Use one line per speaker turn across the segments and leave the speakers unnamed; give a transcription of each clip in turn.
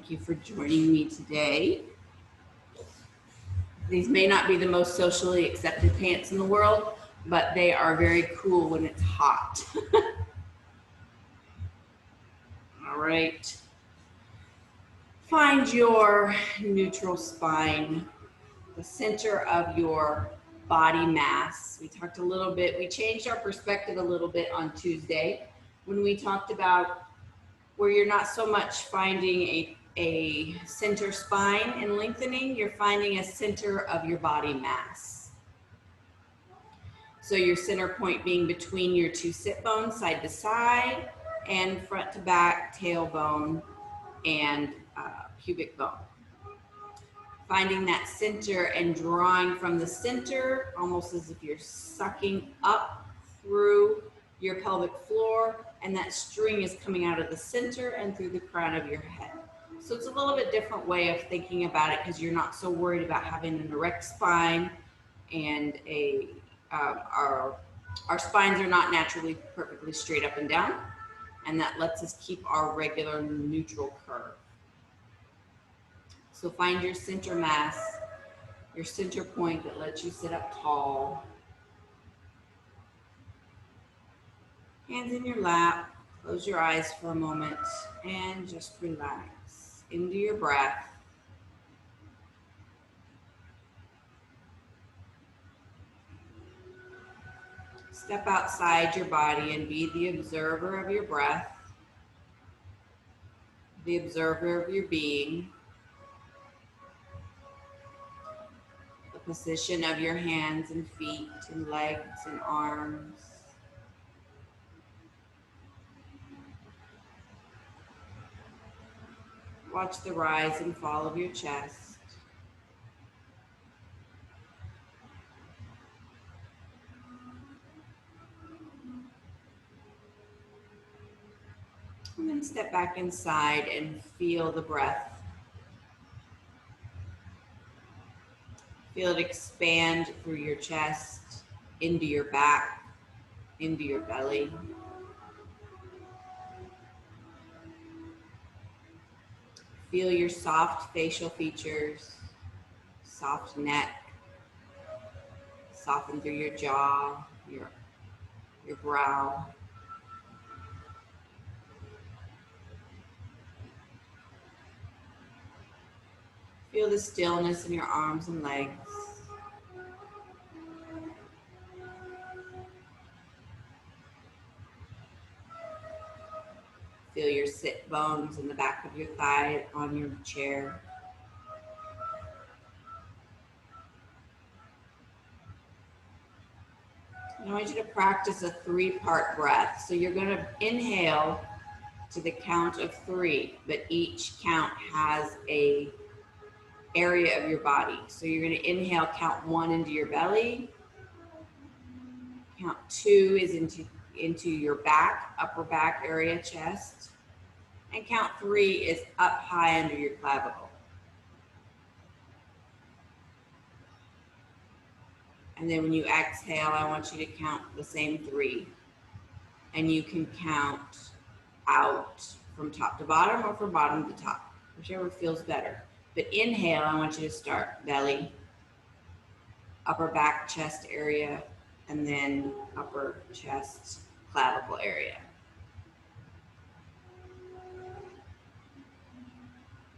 Thank you for joining me today. These may not be the most socially accepted pants in the world, but they are very cool when it's hot. All right. Find your neutral spine, the center of your body mass. We talked a little bit, we changed our perspective a little bit on Tuesday when we talked about where you're not so much finding a center spine and lengthening, you're finding a center of your body mass. So your center point being between your two sit bones, side to side, and front to back, tailbone, and pubic bone. Finding that center and drawing from the center, almost as if you're sucking up through your pelvic floor, and that string is coming out of the center and through the crown of your head. So it's a little bit different way of thinking about it because you're not so worried about having an erect spine, and our spines are not naturally perfectly straight up and down, and that lets us keep our regular neutral curve. So find your center mass, your center point that lets you sit up tall. Hands in your lap, close your eyes for a moment, and just relax into your breath. Step outside your body and be the observer of your breath, the observer of your being, the position of your hands and feet and legs and arms. Watch the rise and fall of your chest. And then step back inside and feel the breath. Feel it expand through your chest, into your back, into your belly. Feel your soft facial features, soft neck, soften through your jaw, your brow. Feel the stillness in your arms and legs. Feel your sit bones in the back of your thigh on your chair. I want you to practice a 3-part breath. So you're going to inhale to the count of 3, but each count has a area of your body. So you're going to inhale, count 1 into your belly. Count 2 is into your back, upper back area, chest. And count 3 is up high under your clavicle. And then when you exhale, I want you to count the same 3. And you can count out from top to bottom or from bottom to top, whichever feels better. But inhale, I want you to start belly, upper back chest area, and then upper chest clavicle area.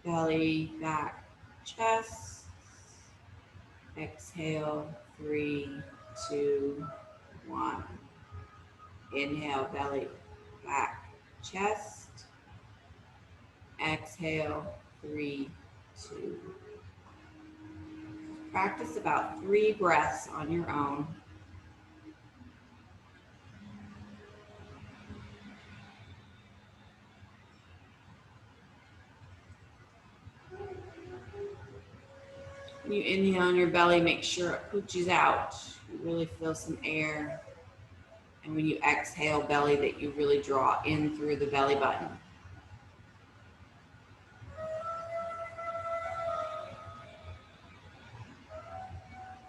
Belly, back, chest. Exhale, 3, 2, 1. Inhale, belly, back, chest. Exhale, 3, 2. Practice about 3 breaths on your own. When you inhale in your belly, make sure it pooches out. You really feel some air. And when you exhale belly, that you really draw in through the belly button.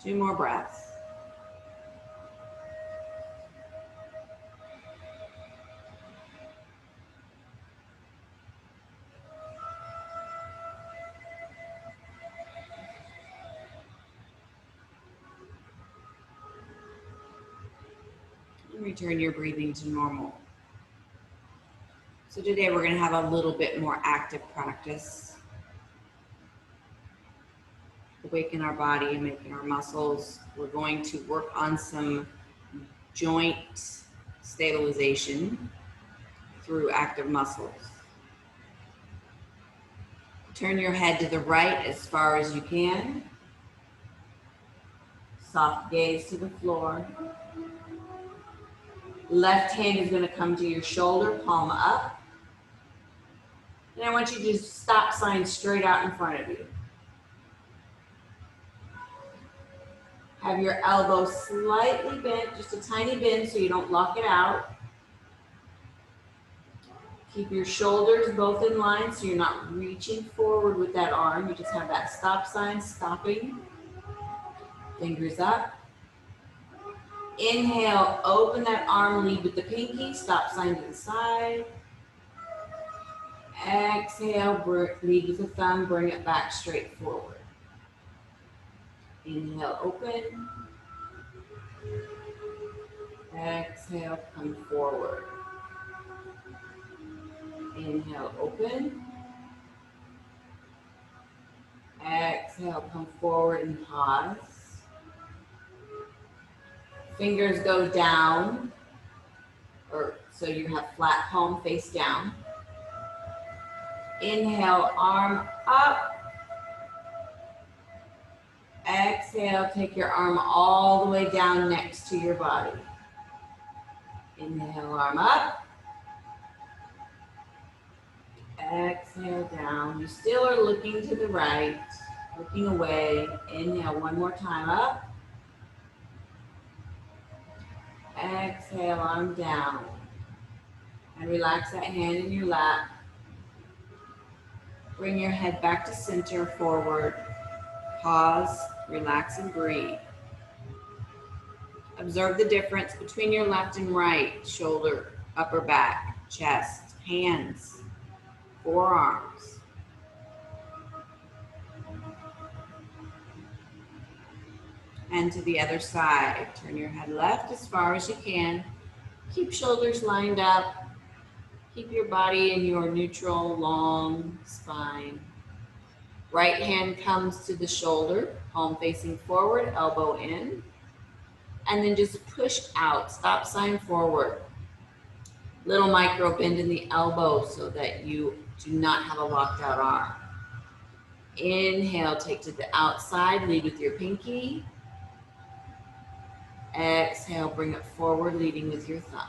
Two more breaths. and return your breathing to normal. So today we're going to have a little bit more active practice. Awaken our body and making our muscles. We're going to work on some joint stabilization through active muscles. Turn your head to the right as far as you can. Soft gaze to the floor. Left hand is going to come to your shoulder, palm up. And I want you to just stop sign straight out in front of you. Have your elbow slightly bent, just a tiny bend so you don't lock it out. Keep your shoulders both in line so you're not reaching forward with that arm. You just have that stop sign, stopping. Fingers up. Inhale, open that arm, lead with the pinky, stop sign to the side. Exhale, lead with the thumb, bring it back straight forward. Inhale, open. Exhale, come forward. Inhale, open. Exhale, come forward and pause. Fingers go down, or so you have flat palm face down. Inhale, arm up. Exhale, take your arm all the way down next to your body. Inhale, arm up. Exhale, down. You still are looking to the right, looking away. Inhale, one more time, up. Exhale, arm down. And relax that hand in your lap. Bring your head back to center, forward. Pause, relax, and breathe. Observe the difference between your left and right, shoulder, upper back, chest, hands, forearms. And to the other side. Turn your head left as far as you can. Keep shoulders lined up. Keep your body in your neutral, long spine. Right hand comes to the shoulder, palm facing forward, elbow in. And then just push out, stop sign forward. Little micro bend in the elbow so that you do not have a locked out arm. Inhale, take to the outside, lead with your pinky. Exhale, bring it forward, leading with your thumb.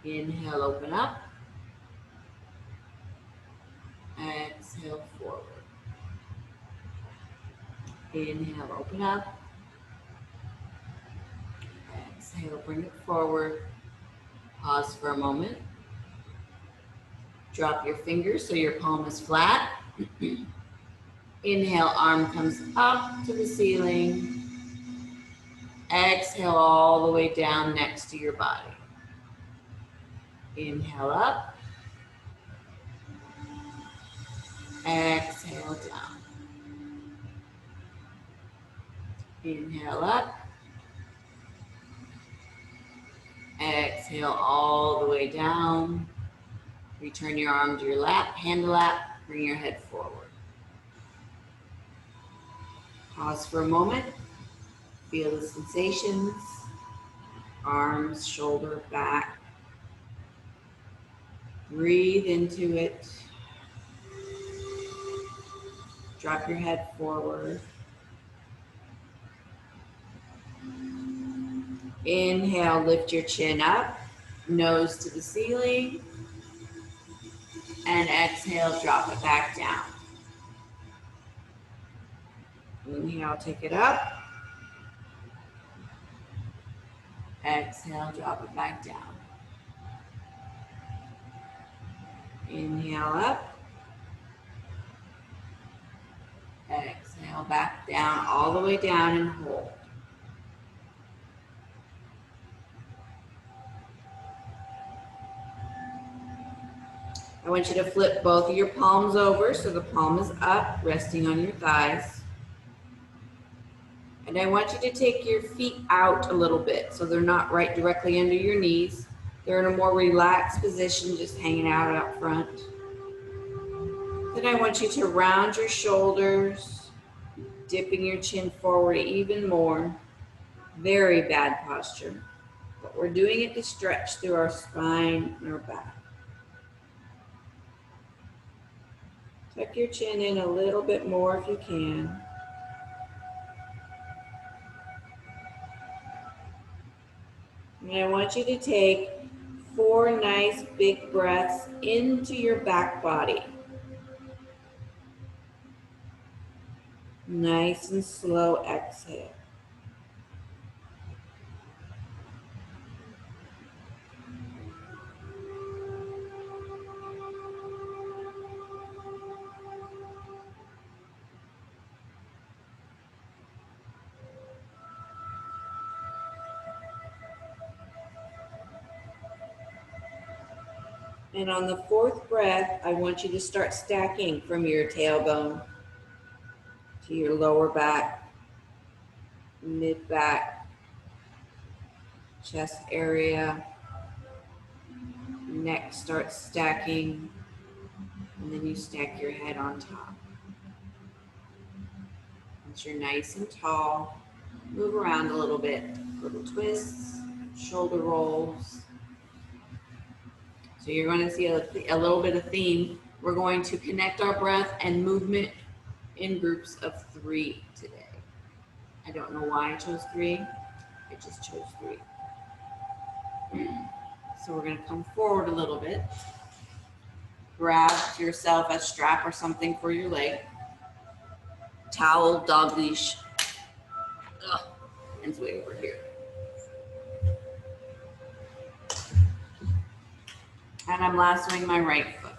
Inhale, open up. Exhale, forward. Inhale, open up. Exhale, bring it forward. Pause for a moment. Drop your fingers so your palm is flat. Inhale, arm comes up to the ceiling. Exhale all the way down next to your body. Inhale up. Exhale down. Inhale up. Exhale all the way down. Return your arm to your lap, hand to lap, bring your head forward. Pause for a moment. Feel the sensations, arms, shoulder, back. Breathe into it. Drop your head forward. Inhale, lift your chin up, nose to the ceiling. And exhale, drop it back down. Inhale, take it up. Exhale, drop it back down. Inhale up. Exhale, back down, all the way down and hold. I want you to flip both of your palms over so the palm is up, resting on your thighs. And I want you to take your feet out a little bit so they're not right directly under your knees. They're in a more relaxed position, just hanging out front. Then I want you to round your shoulders, dipping your chin forward even more. Very bad posture, but we're doing it to stretch through our spine and our back. Tuck your chin in a little bit more if you can. And I want you to take 4 nice big breaths into your back body. Nice and slow exhale. And on the 4th breath, I want you to start stacking from your tailbone to your lower back, mid back, chest area, neck starts stacking, and then you stack your head on top. Once you're nice and tall, move around a little bit, little twists, shoulder rolls. So you're going to see a little bit of theme. We're going to connect our breath and movement in groups of 3 today. I don't know why I chose 3. I just chose 3. So we're going to come forward a little bit. Grab yourself a strap or something for your leg. Towel, dog leash. And it's way over here. And I'm lassoing my right foot.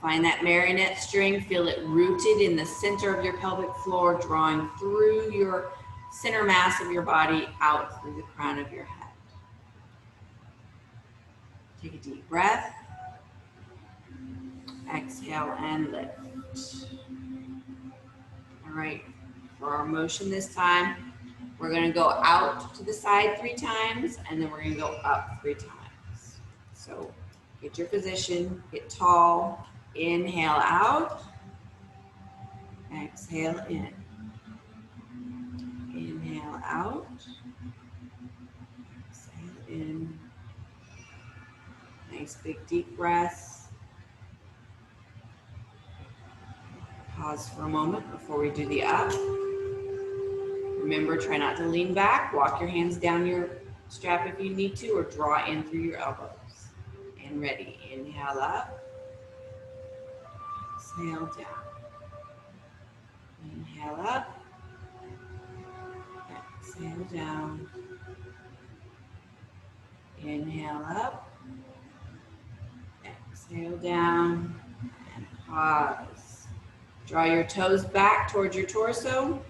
Find that marionette string, feel it rooted in the center of your pelvic floor, drawing through your center mass of your body out through the crown of your head. Take a deep breath. Exhale and lift. All right, for our motion this time, we're going to go out to the side 3 times, and then we're going to go up 3 times. So get your position, get tall, inhale out, exhale in. Inhale out, exhale in. Nice big deep breaths. Pause for a moment before we do the up. Remember, try not to lean back. Walk your hands down your strap if you need to, or draw in through your elbows. And ready. Inhale up. Exhale down. Inhale up. Exhale down. Inhale up. Exhale down. And pause. Draw your toes back towards your torso,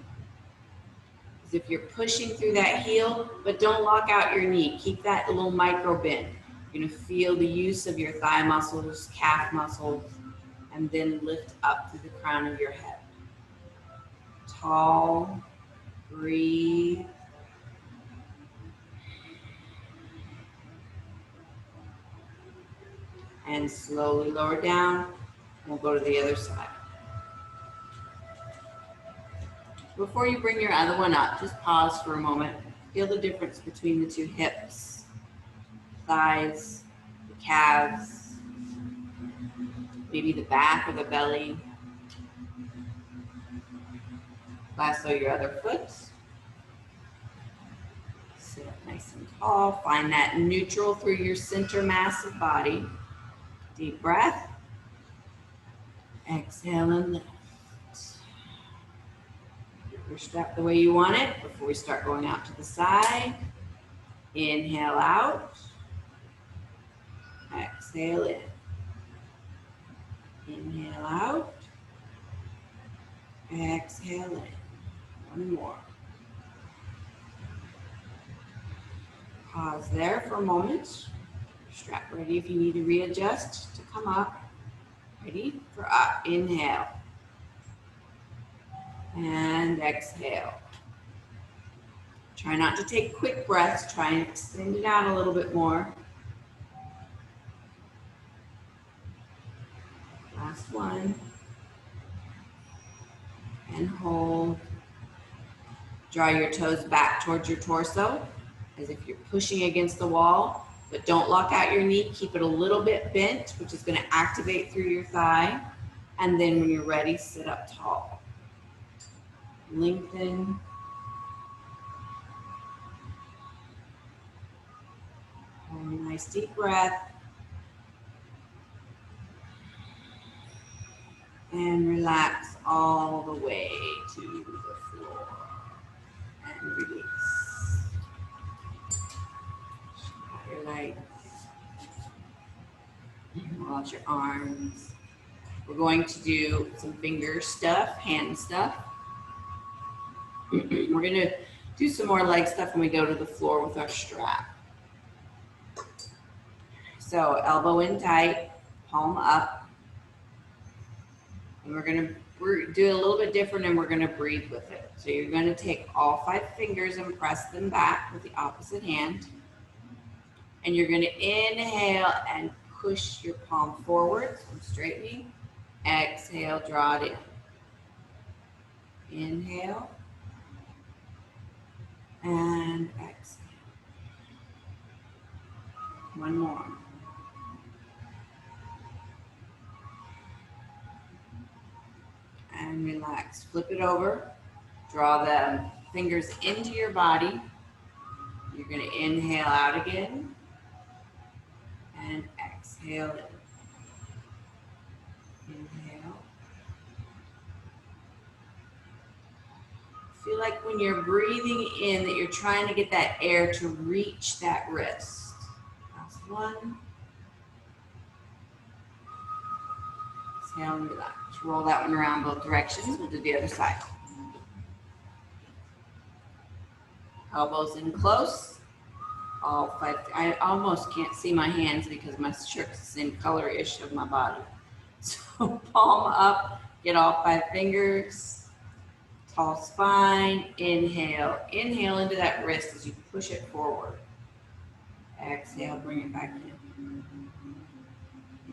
as if you're pushing through that heel, but don't lock out your knee. Keep that little micro bend. You're gonna feel the use of your thigh muscles, calf muscles, and then lift up through the crown of your head. Tall, breathe. And slowly lower down. We'll go to the other side. Before you bring your other one up, just pause for a moment. Feel the difference between the 2 hips, thighs, the calves, maybe the back or the belly. Lasso your other foot. Sit up nice and tall. Find that neutral through your center mass of body. Deep breath. Exhale and lift. Your strap the way you want it before we start going out to the side. Inhale out. Exhale in. Inhale out. Exhale in. One more. Pause there for a moment. Strap ready if you need to readjust to come up. Ready for up. Inhale. And exhale. Try not to take quick breaths. Try and extend it out a little bit more. Last one. And hold. Draw your toes back towards your torso as if you're pushing against the wall, but don't lock out your knee. Keep it a little bit bent, which is going to activate through your thigh. And then when you're ready, sit up tall. Lengthen. And a nice deep breath. And relax all the way to the floor. And release. Out your legs. Roll out your arms. We're going to do some finger stuff, hand stuff. We're going to do some more leg stuff when we go to the floor with our strap. So elbow in tight, palm up. And we're going to do a little bit different, and we're going to breathe with it. So you're going to take all 5 fingers and press them back with the opposite hand. And you're going to inhale and push your palm forward, so straightening. Exhale, draw it in. Inhale. And exhale. One more. And relax. Flip it over. Draw the fingers into your body. You're going to inhale out again. And exhale in. Inhale. Feel like when you're breathing in that you're trying to get that air to reach that wrist. Last one. Exhale and relax. Roll that one around both directions. We'll do the other side. Elbows in close. All 5. I almost can't see my hands because my shirt's the same color-ish of my body. So palm up. Get all 5 fingers. Tall spine. Inhale. Inhale into that wrist as you push it forward. Exhale. Bring it back in.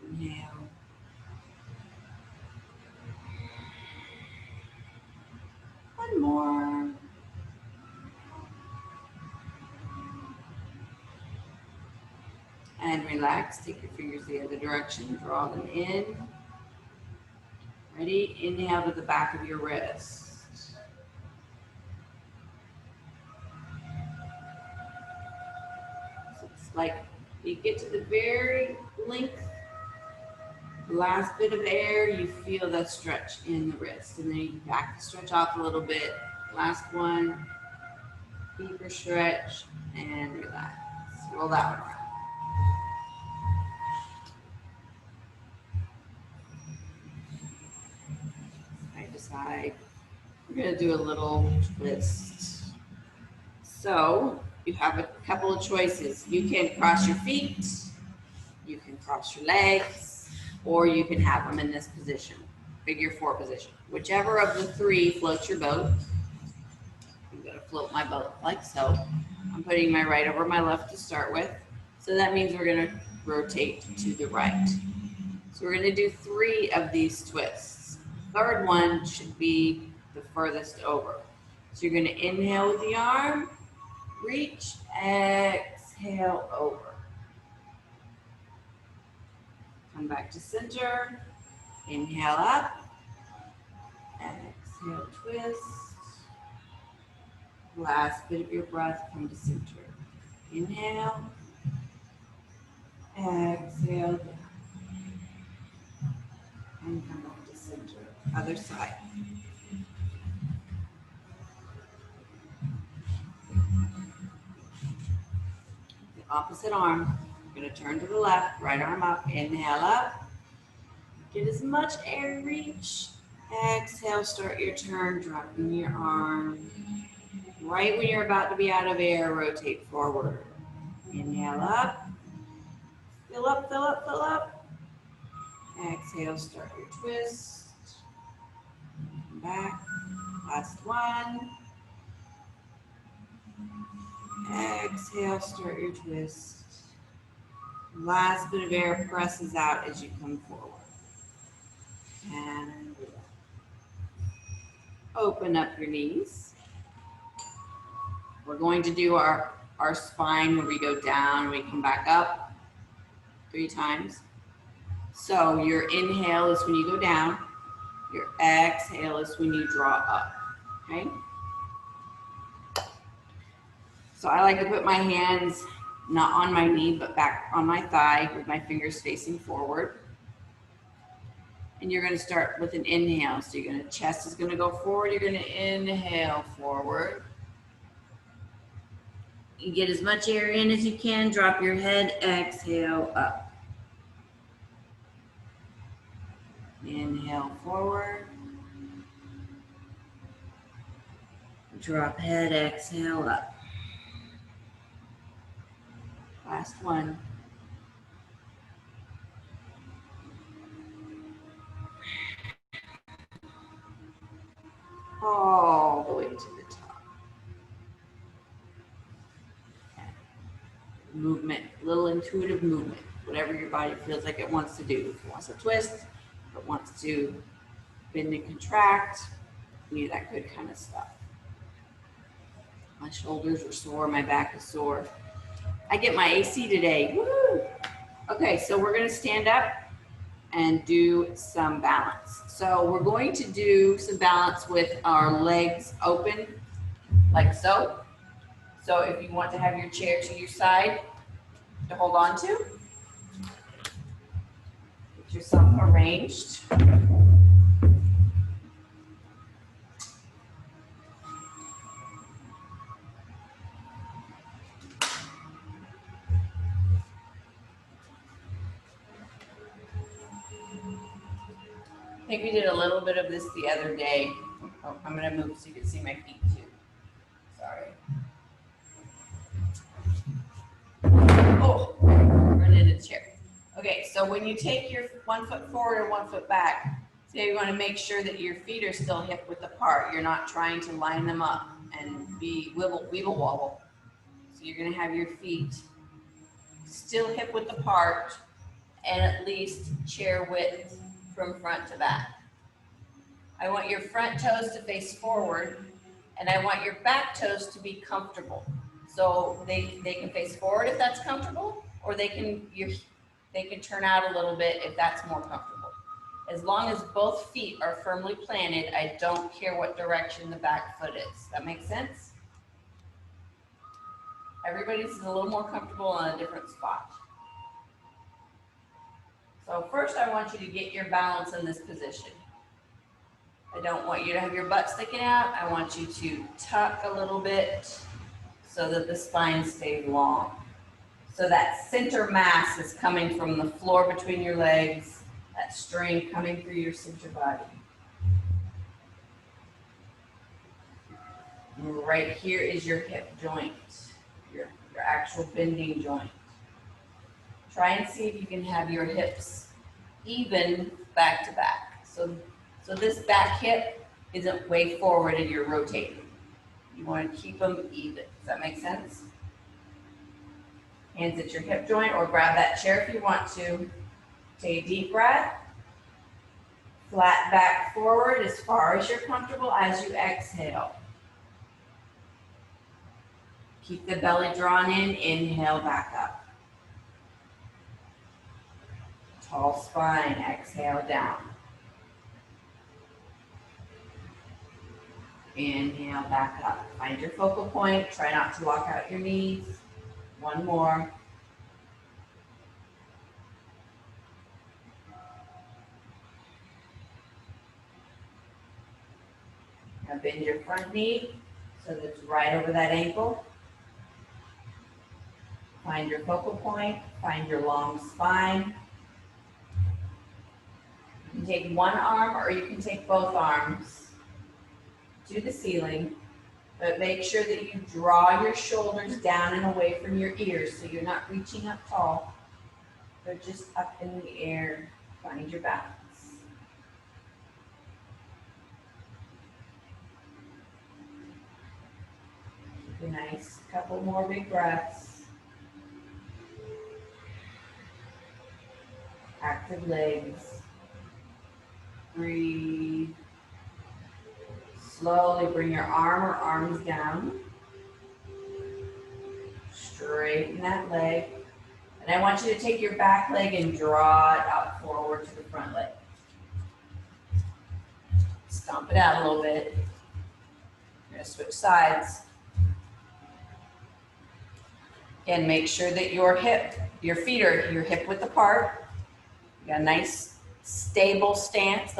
Inhale. One more. And relax. Take your fingers the other direction. Draw them in. Ready? Inhale to the back of your wrist. So it's like you get to the very length, last bit of air, you feel that stretch in the wrist. And then you back the stretch off a little bit. Last one. Deeper stretch. And relax. Roll that one around. Side. We're going to do a little twist. So you have a couple of choices. You can cross your feet, you can cross your legs, or you can have them in this position, figure 4 position. Whichever of the 3 floats your boat. I'm going to float my boat like so. I'm putting my right over my left to start with. So that means we're going to rotate to the right. So we're going to do 3 of these twists. Third one should be the furthest over. So you're going to inhale with the arm, reach, exhale over. Come back to center, inhale up, exhale, twist. Last bit of your breath, come to center. Inhale, exhale down, and come back to center. Other side. The opposite arm. You're going to turn to the left, right arm up, inhale up. Get as much air reach. Exhale, start your turn, dropping your arm. Right when you're about to be out of air, rotate forward. Inhale up. Fill up, fill up, fill up. Exhale, start your twist. Come back. Last one. Exhale, start your twist. Last bit of air presses out as you come forward. And open up your knees. We're going to do our spine where we go down, we come back up 3 times. So your inhale is when you go down. Your exhale is when you draw up, okay? So I like to put my hands not on my knee, but back on my thigh with my fingers facing forward. And you're gonna start with an inhale. So you're gonna, chest is gonna go forward. You're gonna inhale forward. You get as much air in as you can. Drop your head, exhale up. Inhale forward. Drop head, exhale up. Last one. All the way to the top. Movement, little intuitive movement, whatever your body feels like it wants to do. If it wants to twist, if it wants to bend and contract, any of that good kind of stuff. My shoulders are sore, my back is sore. I get my AC today, woo! Okay, so we're gonna stand up and do some balance. So we're going to do some balance with our legs open, like so. So if you want to have your chair to your side to hold on to, get yourself arranged. I think we did a little bit of this the other day. Oh, I'm gonna move so you can see my feet too. Sorry. Oh, run into the chair. Okay, so when you take your 1 foot forward or 1 foot back, so you want to make sure that your feet are still hip width apart. You're not trying to line them up and be weeble wobble. So you're gonna have your feet still hip width apart and at least chair width from front to back. I want your front toes to face forward and I want your back toes to be comfortable. So they can face forward if that's comfortable, or they can turn out a little bit if that's more comfortable. As long as both feet are firmly planted, I don't care what direction the back foot is. That makes sense? Everybody's a little more comfortable on a different spot. So first I want you to get your balance in this position. I don't want you to have your butt sticking out. I want you to tuck a little bit so that the spine stays long. So that center mass is coming from the floor between your legs, that string coming through your center body. And right here is your hip joint, your actual bending joint. Try and see if you can have your hips even back to back. So this back hip isn't way forward and you're rotating. You want to keep them even. Does that make sense? Hands at your hip joint or grab that chair if you want to. Take a deep breath. Flat back forward as far as you're comfortable as you exhale. Keep the belly drawn in. Inhale back up. Tall spine. Exhale down. Inhale back up. Find your focal point. Try not to lock out your knees. One more. Now bend your front knee so that it's right over that ankle. Find your focal point. Find your long spine. You can take one arm or you can take both arms to the ceiling, but make sure that you draw your shoulders down and away from your ears so you're not reaching up tall. They're just up in the air. Find your balance. Keep a nice couple more big breaths. Active legs. Breathe. Slowly bring your arm or arms down. Straighten that leg. And I want you to take your back leg and draw it out forward to the front leg. Stomp it out a little bit. You're going to switch sides. Again, make sure that your feet are hip width apart. You got a nice stable stance.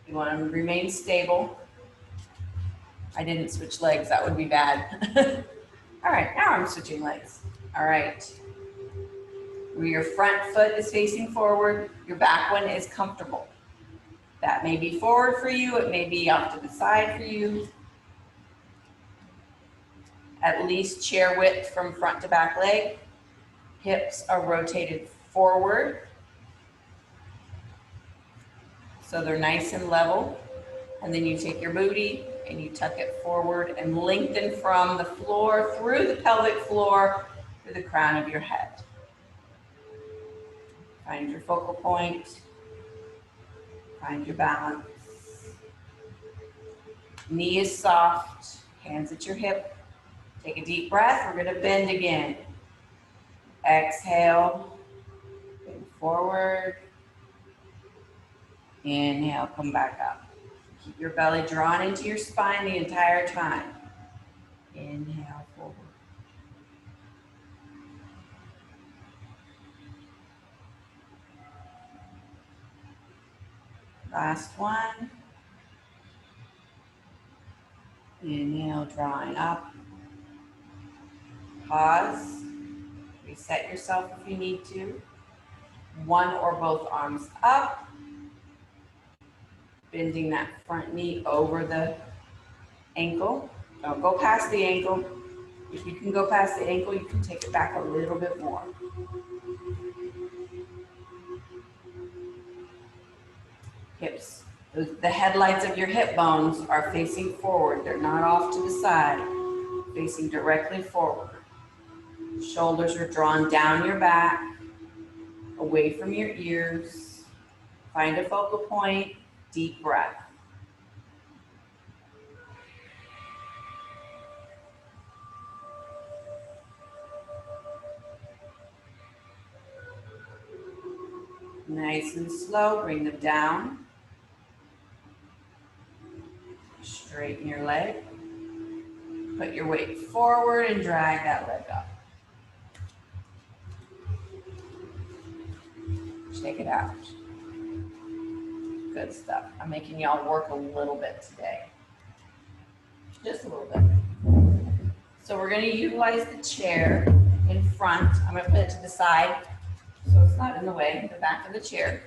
You want to remain stable. I didn't switch legs, that would be bad. All right, now I'm switching legs. All right. Where your front foot is facing forward, your back one is comfortable. That may be forward for you, it may be off to the side for you. At least chair width from front to back leg. Hips are rotated forward. So they're nice and level. And then you take your booty and you tuck it forward and lengthen from the floor through the pelvic floor to the crown of your head. Find your focal point. Find your balance. Knee is soft, hands at your hip. Take a deep breath, we're gonna bend again. Exhale, bend forward. Inhale, come back up. Keep your belly drawn into your spine the entire time. Inhale, forward. Last one. Inhale, drawing up. Pause. Reset yourself if you need to. One or both arms up. Bending that front knee over the ankle. Don't go past the ankle. If you can go past the ankle, you can take it back a little bit more. Hips. The headlights of your hip bones are facing forward. They're not off to the side. Facing directly forward. Shoulders are drawn down your back, away from your ears. Find a focal point, deep breath. Nice and slow, bring them down. Straighten your leg. Put your weight forward and drag that leg up. Shake it out. Good stuff. I'm making y'all work a little bit today. Just a little bit. So we're going to utilize the chair in front. I'm going to put it to the side so it's not in the way, the back of the chair.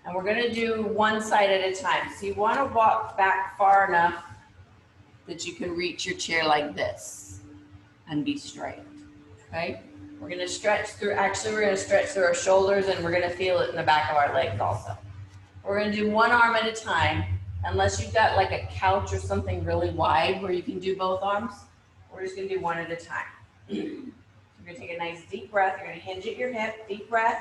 And we're going to do one side at a time. So you want to walk back far enough that you can reach your chair like this and be straight. Okay? We're going to stretch through, actually we're going to stretch through our shoulders and we're going to feel it in the back of our legs also. We're going to do one arm at a time, unless you've got like a couch or something really wide where you can do both arms. We're just going to do one at a time. You're going to take a nice deep breath. You're going to hinge at your hip, deep breath.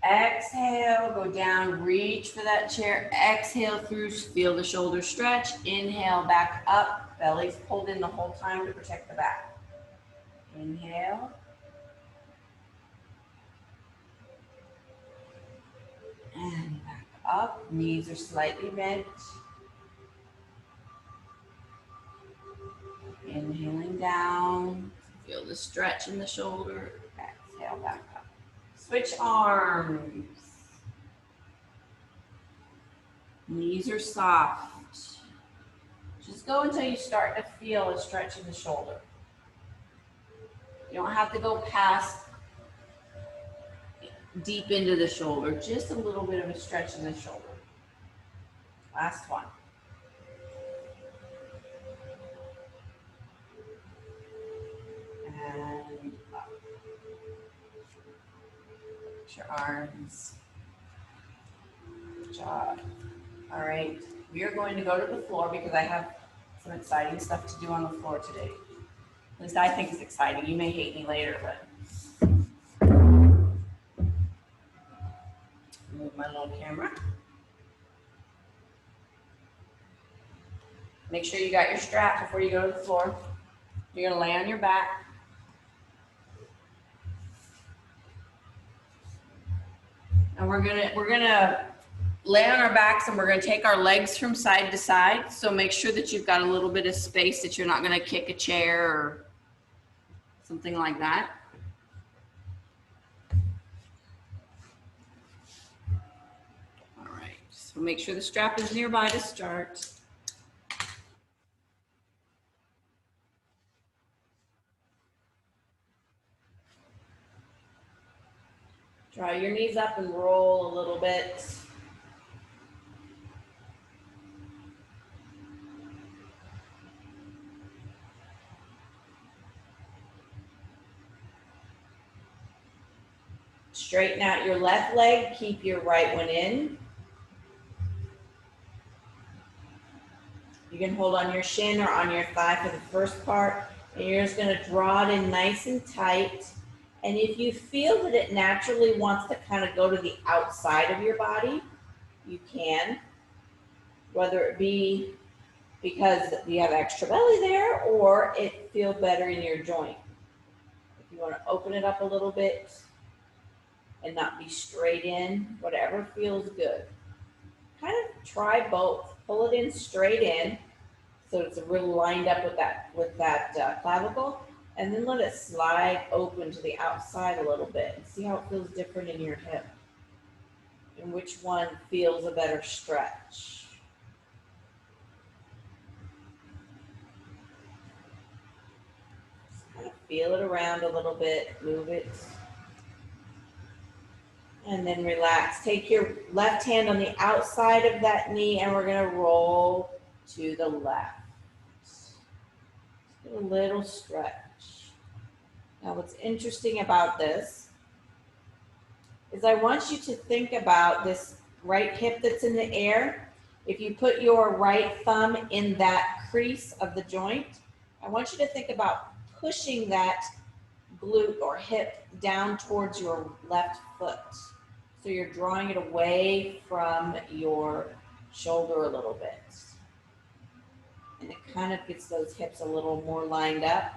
Exhale, go down, reach for that chair. Exhale through, feel the shoulders stretch. Inhale, back up. Belly's pulled in the whole time to protect the back. Inhale. And back up. Knees are slightly bent. Inhaling down. Feel the stretch in the shoulder. Exhale, back up. Switch arms. Knees are soft. Just go until you start to feel a stretch in the shoulder. You don't have to go past deep into the shoulder, just a little bit of a stretch in the shoulder. Last one. And up. Flex your arms. Good job. All right, we are going to go to the floor because I have some exciting stuff to do on the floor today. At least I think it's exciting. You may hate me later, but move my little camera. Make sure you got your strap before you go to the floor. You're gonna lay on your back. And we're gonna lay on our backs and we're gonna take our legs from side to side. So make sure that you've got a little bit of space, that you're not gonna kick a chair or something like that. All right, so make sure the strap is nearby to start. Draw your knees up and roll a little bit. Straighten out your left leg, keep your right one in. You can hold on your shin or on your thigh for the first part, and you're just gonna draw it in nice and tight. And if you feel that it naturally wants to kind of go to the outside of your body, you can, whether it be because you have extra belly there or it feels better in your joint. If you want to open it up a little bit and not be straight in, whatever feels good. Kind of try both. Pull it in straight in so it's really lined up with that clavicle. And then let it slide open to the outside a little bit and see how it feels different in your hip. And which one feels a better stretch. Just kind of feel it around a little bit, move it. And then relax. Take your left hand on the outside of that knee and we're gonna roll to the left. Just get a little stretch. Now, what's interesting about this is I want you to think about this right hip that's in the air. If you put your right thumb in that crease of the joint, I want you to think about pushing that glute or hip down towards your left foot. So you're drawing it away from your shoulder a little bit. And it kind of gets those hips a little more lined up.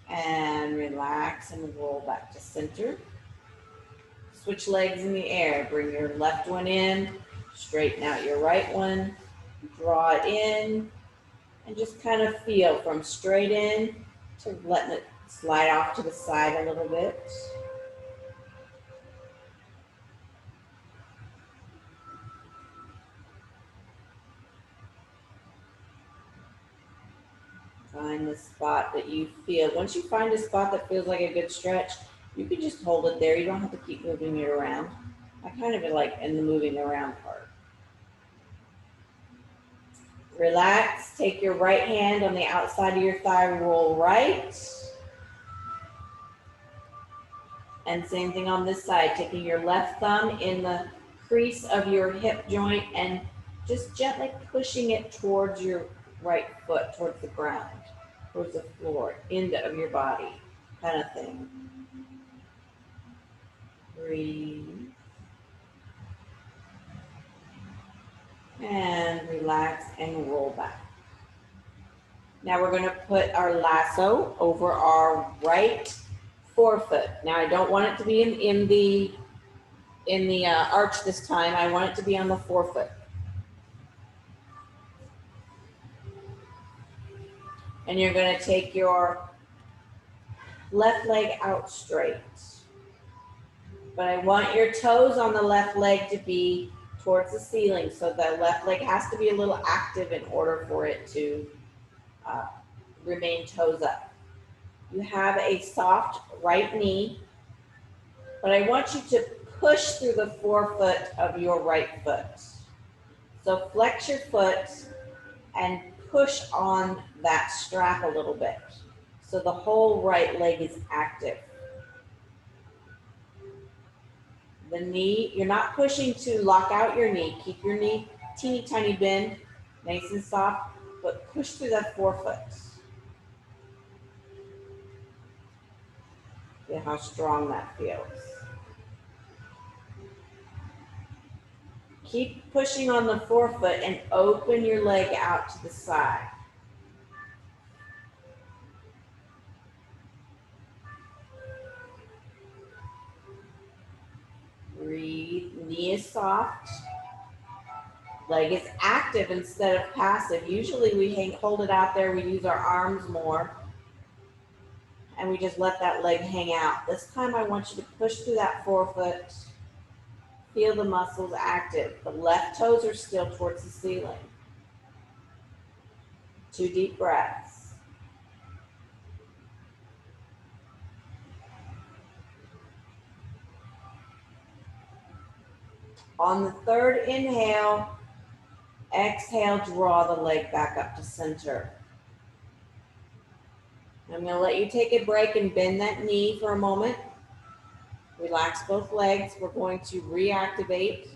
And relax and roll back to center. Switch legs in the air. Bring your left one in, straighten out your right one, draw it in, and just kind of feel from straight in to letting it slide off to the side a little bit. Find the spot that you feel. Once you find a spot that feels like a good stretch, you can just hold it there. You don't have to keep moving it around. I kind of like in the moving around part. Relax. Take your right hand on the outside of your thigh, roll right. And same thing on this side, taking your left thumb in the crease of your hip joint and just gently pushing it towards your right foot, towards the ground, towards the floor, end of your body, kind of thing. Breathe. And relax and roll back. Now we're going to put our lasso over our right forefoot. Now I don't want it to be in the arch this time. I want it to be on the forefoot. And you're going to take your left leg out straight. But I want your toes on the left leg to be towards the ceiling. So the left leg has to be a little active in order for it to remain toes up. You have a soft right knee, but I want you to push through the forefoot of your right foot. So flex your foot and push on that strap a little bit. So the whole right leg is active. The knee, you're not pushing to lock out your knee. Keep your knee teeny tiny bend, nice and soft, but push through that forefoot. Feel how strong that feels. Keep pushing on the forefoot and open your leg out to the side. Breathe, knee is soft. Leg is active instead of passive. Usually we hold it out there, we use our arms more, and we just let that leg hang out. This time I want you to push through that forefoot. Feel the muscles active. The left toes are still towards the ceiling. 2 deep breaths. On the third inhale, exhale, draw the leg back up to center. I'm going to let you take a break and bend that knee for a moment. Relax both legs. We're going to reactivate.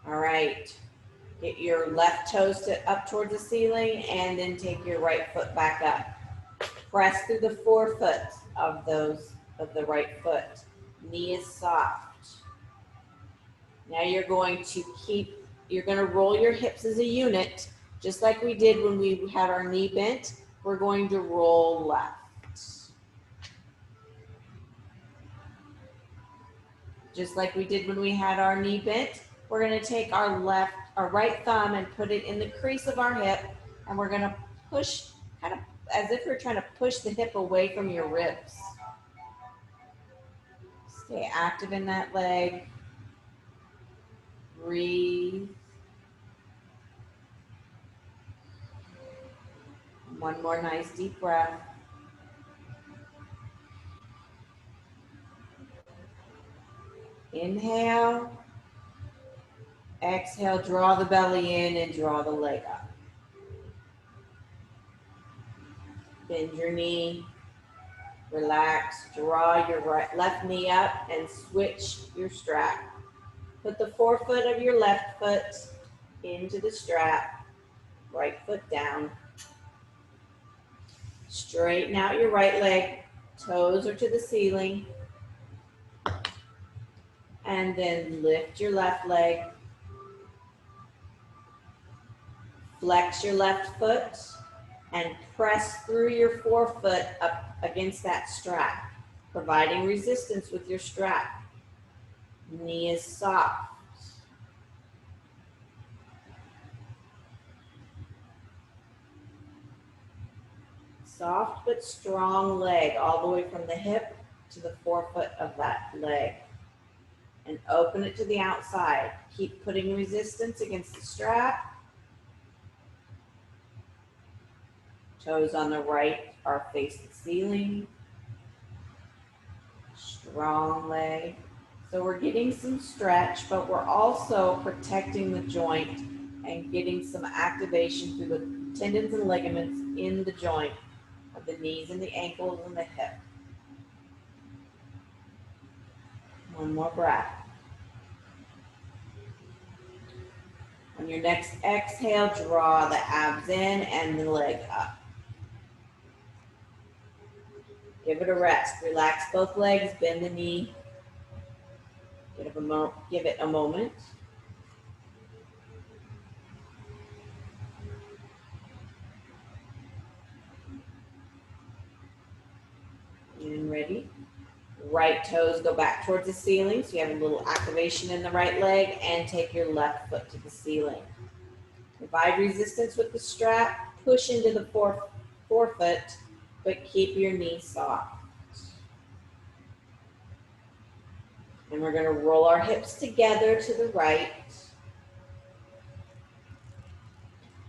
All right. Get your left toes up towards the ceiling and then take your right foot back up. Press through the forefoot of the right foot. Knee is soft. Now you're going to roll your hips as a unit, just like we did when we had our knee bent. We're going to roll left. Just like we did when we had our knee bent, we're going to take our right thumb and put it in the crease of our hip, and we're going to push, kind of as if we're trying to push the hip away from your ribs. Stay active in that leg. Breathe. One more nice deep breath. Inhale. Exhale, draw the belly in and draw the leg up. Bend your knee. Relax. Draw your left knee up and switch your strap. Put the forefoot of your left foot into the strap. Right foot down. Straighten out your right leg. Toes are to the ceiling. And then lift your left leg. Flex your left foot and press through your forefoot up against that strap, providing resistance with your strap. Knee is soft. Soft but strong leg all the way from the hip to the forefoot of that leg. And open it to the outside. Keep putting resistance against the strap. Toes on the right are face the ceiling. Strong leg. So we're getting some stretch, but we're also protecting the joint and getting some activation through the tendons and ligaments in the joint of the knees and the ankles and the hip. One more breath. On your next exhale, draw the abs in and the leg up. Give it a rest. Relax both legs, bend the knee. Give it a moment. And ready. Right toes go back towards the ceiling, so you have a little activation in the right leg, and take your left foot to the ceiling. Provide resistance with the strap. Push into the forefoot, but keep your knee soft. And we're going to roll our hips together to the right.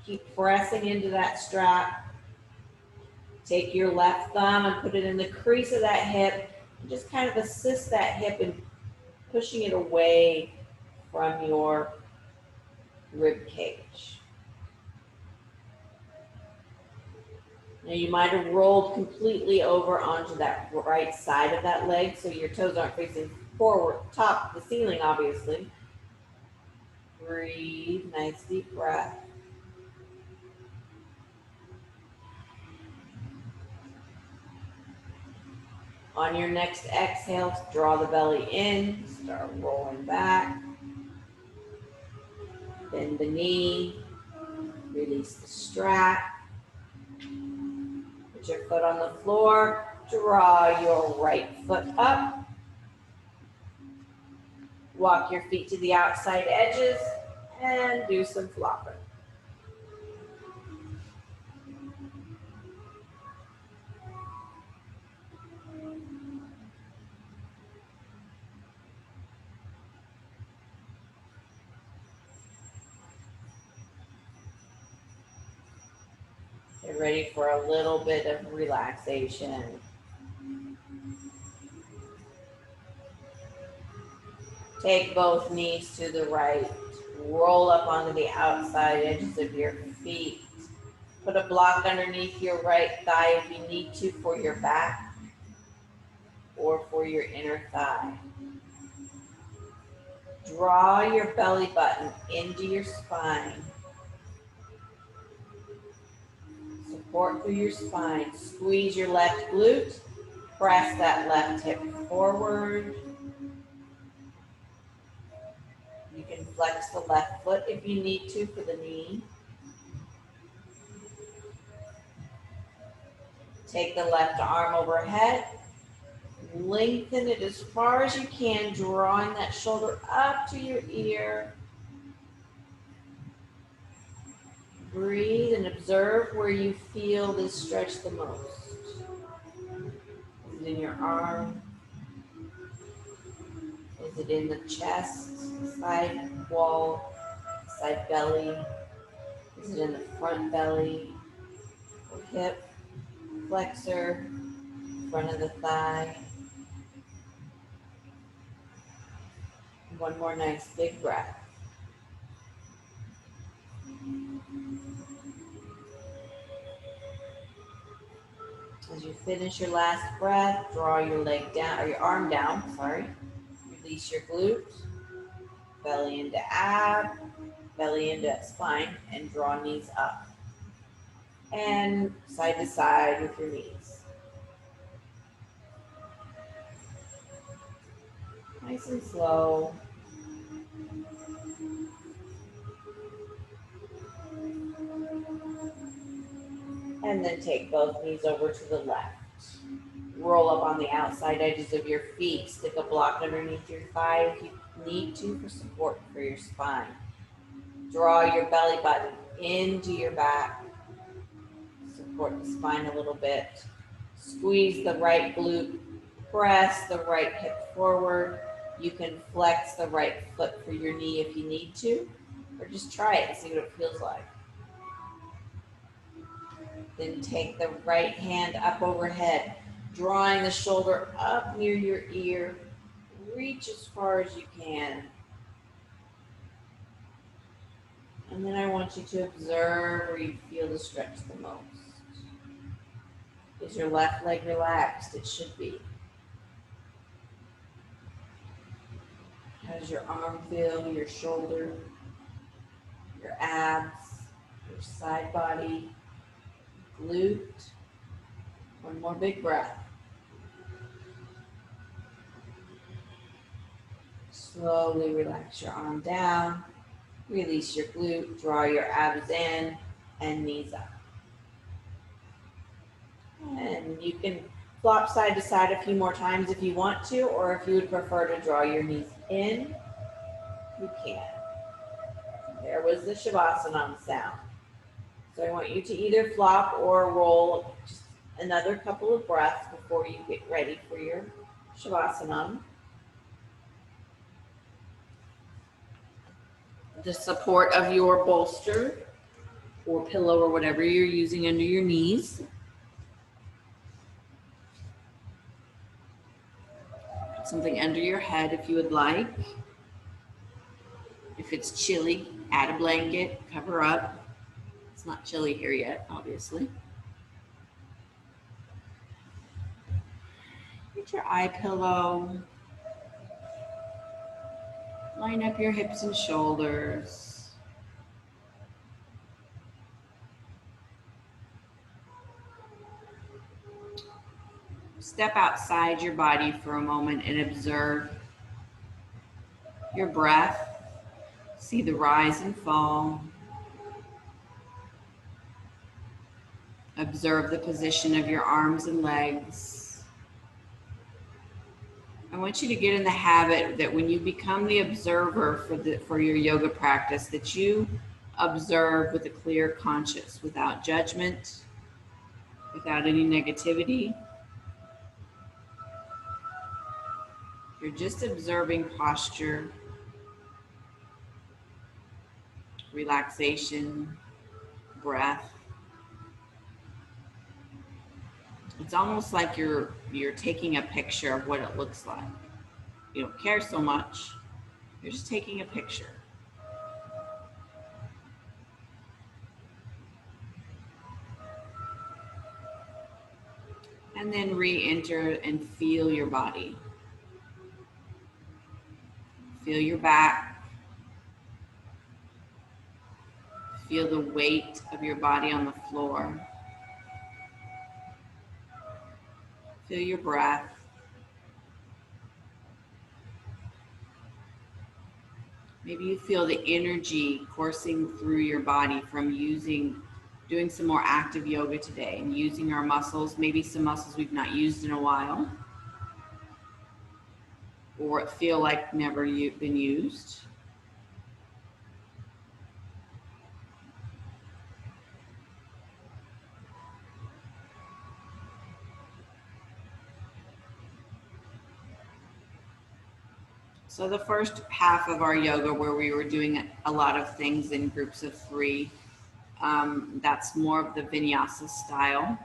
Keep pressing into that strap. Take your left thumb and put it in the crease of that hip. And just kind of assist that hip in pushing it away from your rib cage. Now you might have rolled completely over onto that right side of that leg, so your toes aren't facing forward, top of the ceiling, obviously. Breathe, nice deep breath. On your next exhale, draw the belly in, start rolling back. Bend the knee, release the strap. Put your foot on the floor, draw your right foot up. Walk your feet to the outside edges and do some flopping. Get ready for a little bit of relaxation. Take both knees to the right. Roll up onto the outside edges of your feet. Put a block underneath your right thigh if you need to for your back or for your inner thigh. Draw your belly button into your spine. Support through your spine. Squeeze your left glute. Press that left hip forward. You can flex the left foot if you need to for the knee. Take the left arm overhead. Lengthen it as far as you can, drawing that shoulder up to your ear. Breathe and observe where you feel this stretch the most. Is it in your arm? Is it in the chest, side wall, side belly? Is it in the front belly, or hip, flexor, front of the thigh? One more nice big breath. As you finish your last breath, draw your leg down, or your arm down, sorry. Release your glutes, belly into ab, belly into spine, and draw knees up. And side to side with your knees. Nice and slow. And then take both knees over to the left. Roll up on the outside edges of your feet. Stick a block underneath your thigh if you need to for support for your spine. Draw your belly button into your back. Support the spine a little bit. Squeeze the right glute. Press the right hip forward. You can flex the right foot for your knee if you need to, or just try it and see what it feels like. Then take the right hand up overhead, drawing the shoulder up near your ear. Reach as far as you can. And then I want you to observe where you feel the stretch the most. Is your left leg relaxed? It should be. How does your arm feel, your shoulder, your abs, your side body, glute? One more big breath. Slowly relax your arm down. Release your glute, draw your abs in, and knees up. And you can flop side to side a few more times if you want to, or if you would prefer to draw your knees in, you can. There was the Shavasana sound. So I want you to either flop or roll just another couple of breaths before you get ready for your Shavasana. The support of your bolster or pillow or whatever you're using under your knees. Put something under your head if you would like. If it's chilly, add a blanket, cover up. It's not chilly here yet, obviously. Get your eye pillow. Line up your hips and shoulders. Step outside your body for a moment and observe your breath. See the rise and fall. Observe the position of your arms and legs. I want you to get in the habit that when you become the observer for your yoga practice, that you observe with a clear conscience, without judgment, without any negativity. You're just observing posture, relaxation, breath. It's almost like you're taking a picture of what it looks like. You don't care so much. You're just taking a picture. And then re-enter and feel your body. Feel your back. Feel the weight of your body on the floor. Feel your breath. Maybe you feel the energy coursing through your body from doing some more active yoga today and using our muscles, maybe some muscles we've not used in a while, or feel like never been used. So the first half of our yoga, where we were doing a lot of things in groups of 3, that's more of the vinyasa style.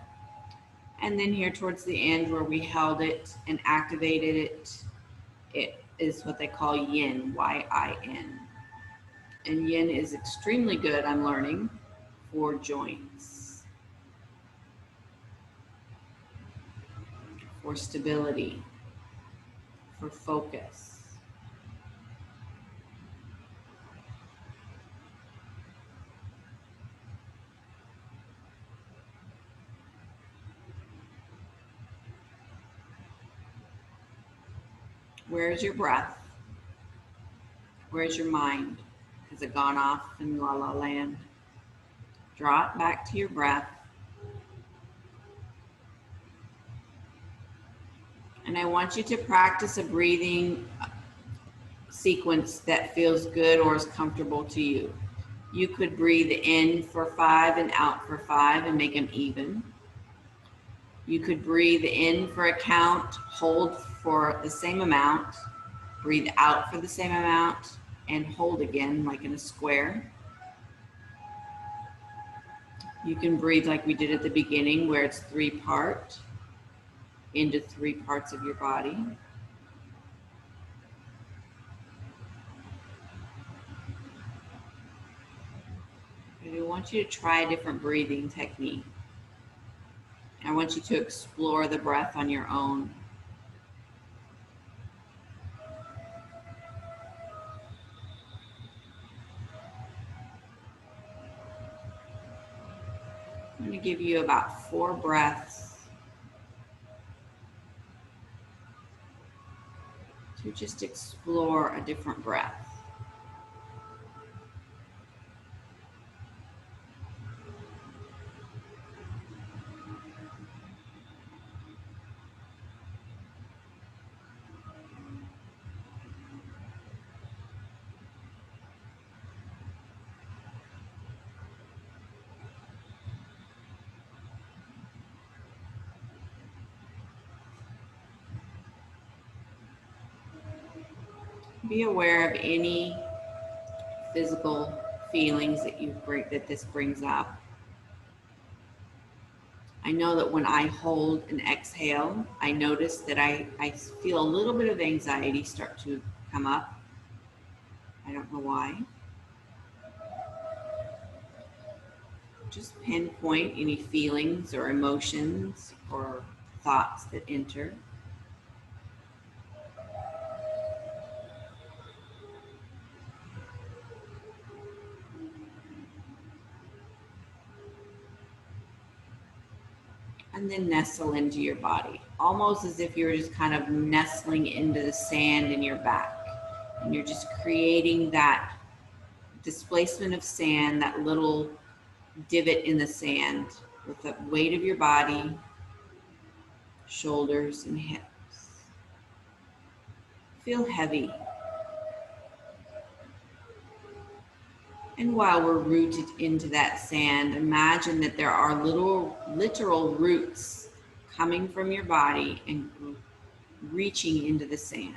And then here towards the end, where we held it and activated it, it is what they call yin, Y-I-N. And yin is extremely good, I'm learning, for joints, for stability, for focus. Where's your breath? Where's your mind? Has it gone off in la la land? Draw it back to your breath. And I want you to practice a breathing sequence that feels good or is comfortable to you. You could breathe in for 5 and out for 5 and make them even. You could breathe in for a count, hold for the same amount, breathe out for the same amount, and hold again, like in a square. You can breathe like we did at the beginning, where it's 3-part into 3 parts of your body. I want you to try a different breathing technique. I want you to explore the breath on your own. I'm going to give you about 4 breaths to just explore a different breath. Be aware of any physical feelings that this brings up. I know that when I hold and exhale, I notice that I feel a little bit of anxiety start to come up. I don't know why. Just pinpoint any feelings or emotions or thoughts that enter. and then nestle into your body, almost as if you're just kind of nestling into the sand in your back. And you're just creating that displacement of sand, that little divot in the sand with the weight of your body, shoulders and hips. Feel heavy. And while we're rooted into that sand, imagine that there are literal roots coming from your body and reaching into the sand.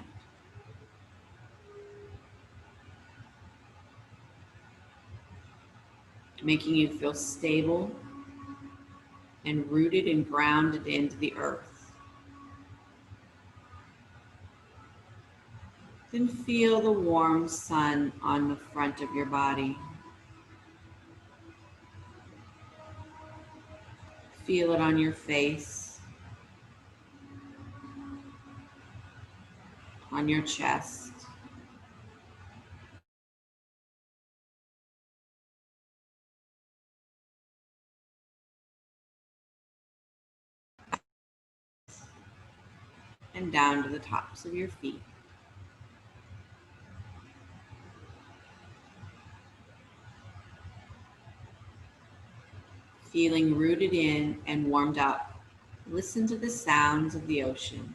Making you feel stable and rooted and grounded into the earth. Then feel the warm sun on the front of your body. Feel it on your face, on your chest. And down to the tops of your feet. Feeling rooted in and warmed up. Listen to the sounds of the ocean.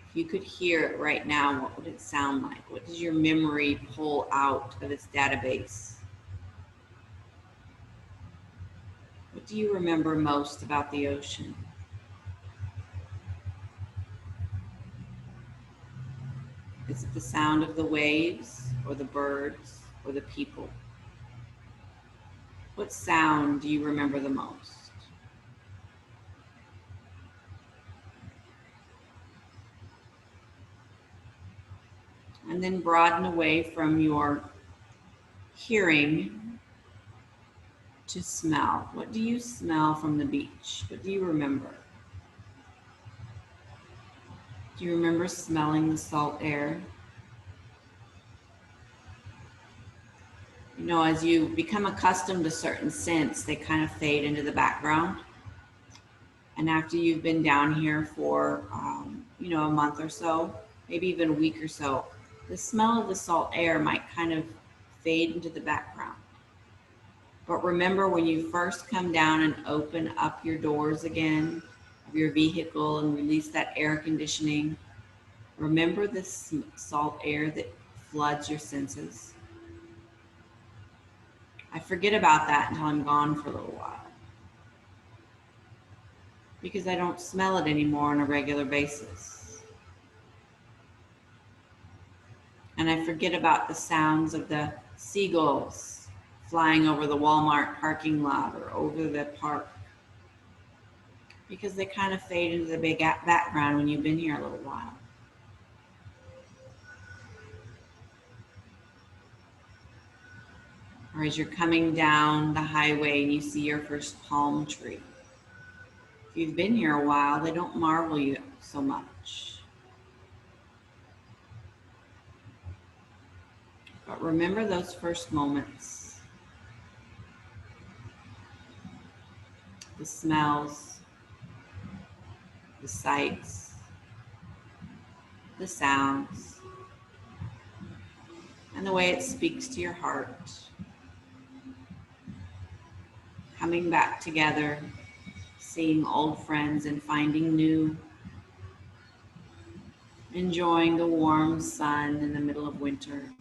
If you could hear it right now, what would it sound like? What does your memory pull out of its database? What do you remember most about the ocean? Is it the sound of the waves, or the birds, or the people? What sound do you remember the most? And then broaden away from your hearing to smell. What do you smell from the beach? What do you remember? Do you remember smelling the salt air? You know, as you become accustomed to certain scents, they kind of fade into the background. And after you've been down here for, a month or so, maybe even a week or so, the smell of the salt air might kind of fade into the background. But remember, when you first come down and open up your doors again of your vehicle and release that air conditioning, remember this salt air that floods your senses. I forget about that until I'm gone for a little while, because I don't smell it anymore on a regular basis. And I forget about the sounds of the seagulls flying over the Walmart parking lot or over the park, because they kind of fade into the big background when you've been here a little while. Or as you're coming down the highway and you see your first palm tree. If you've been here a while, they don't marvel you so much. But remember those first moments. The smells, the sights, the sounds, and the way it speaks to your heart. Coming back together, seeing old friends and finding new. Enjoying the warm sun in the middle of winter.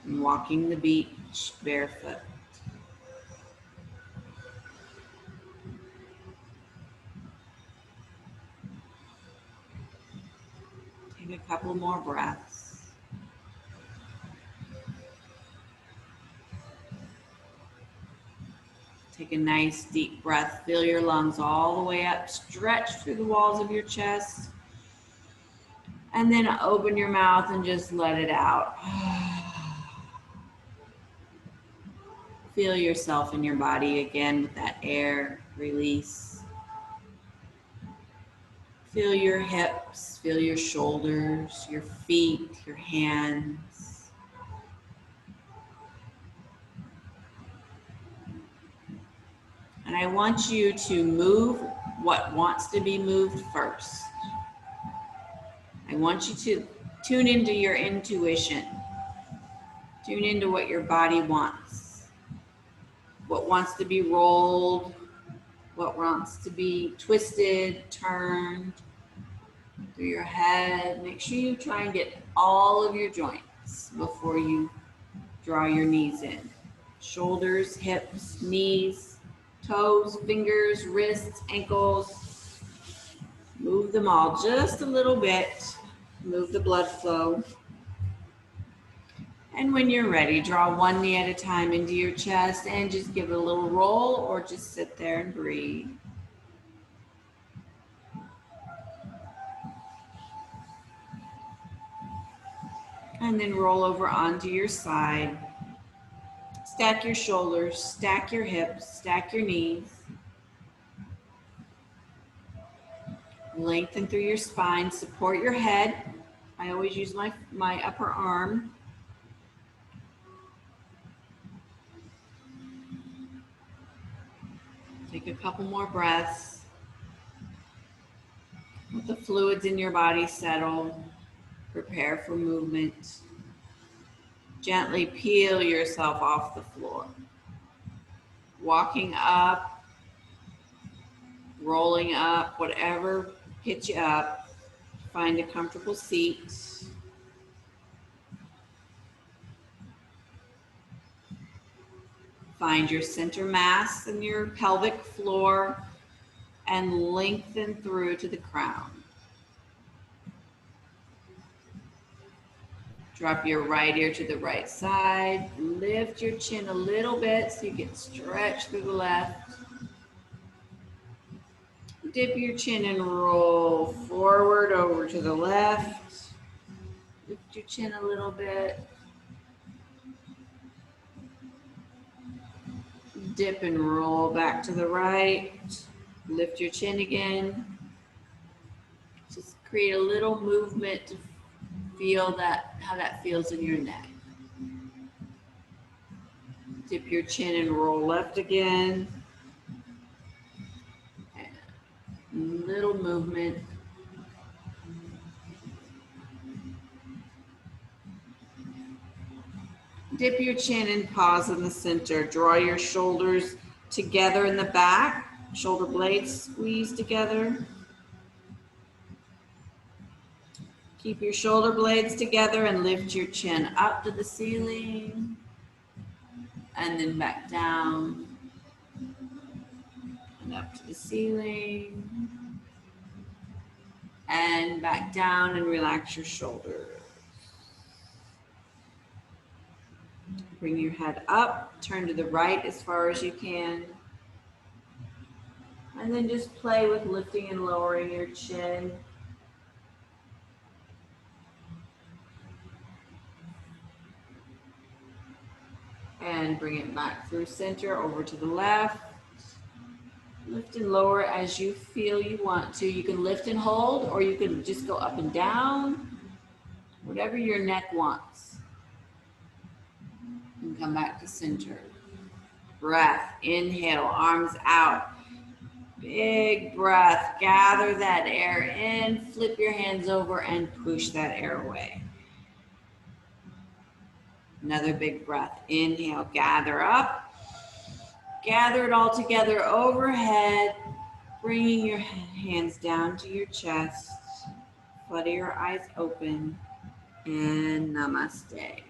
And walking the beach barefoot. Take a couple more breaths. Take a nice deep breath. Fill your lungs all the way up. Stretch through the walls of your chest. And then open your mouth and just let it out. Feel yourself in your body again with that air release. Feel your hips, feel your shoulders, your feet, your hands. And I want you to move what wants to be moved first. I want you to tune into your intuition. Tune into what your body wants. What wants to be rolled, what wants to be twisted, turned through your head. Make sure you try and get all of your joints before you draw your knees in. Shoulders, hips, knees, toes, fingers, wrists, ankles. Move them all just a little bit. Move the blood flow. And when you're ready, draw one knee at a time into your chest and just give it a little roll or just sit there and breathe. And then roll over onto your side. Stack your shoulders, stack your hips, stack your knees. Lengthen through your spine, support your head. I always use my upper arm. Take a couple more breaths. Let the fluids in your body settle. Prepare for movement. Gently peel yourself off the floor. Walking up, rolling up, whatever gets you up. Find a comfortable seat. Find your center mass in your pelvic floor and lengthen through to the crown. Drop your right ear to the right side. Lift your chin a little bit so you can stretch through the left. Dip your chin and roll forward over to the left. Lift your chin a little bit. Dip and roll back to the right. Lift your chin again. Just create a little movement to feel that, how that feels in your neck. Dip your chin and roll left again. And little movement. Dip your chin and pause in the center. Draw your shoulders together in the back. Shoulder blades squeeze together. Keep your shoulder blades together and lift your chin up to the ceiling. And then back down. And up to the ceiling. And back down and relax your shoulders. Bring your head up, turn to the right as far as you can. And then just play with lifting and lowering your chin. And bring it back through center over to the left. Lift and lower as you feel you want to. You can lift and hold, or you can just go up and down, whatever your neck wants. And come back to center. Breath, inhale, arms out. Big breath, gather that air in, flip your hands over and push that air away. Another big breath, inhale, gather up. Gather it all together overhead, bringing your hands down to your chest. Flutter your eyes open, and namaste.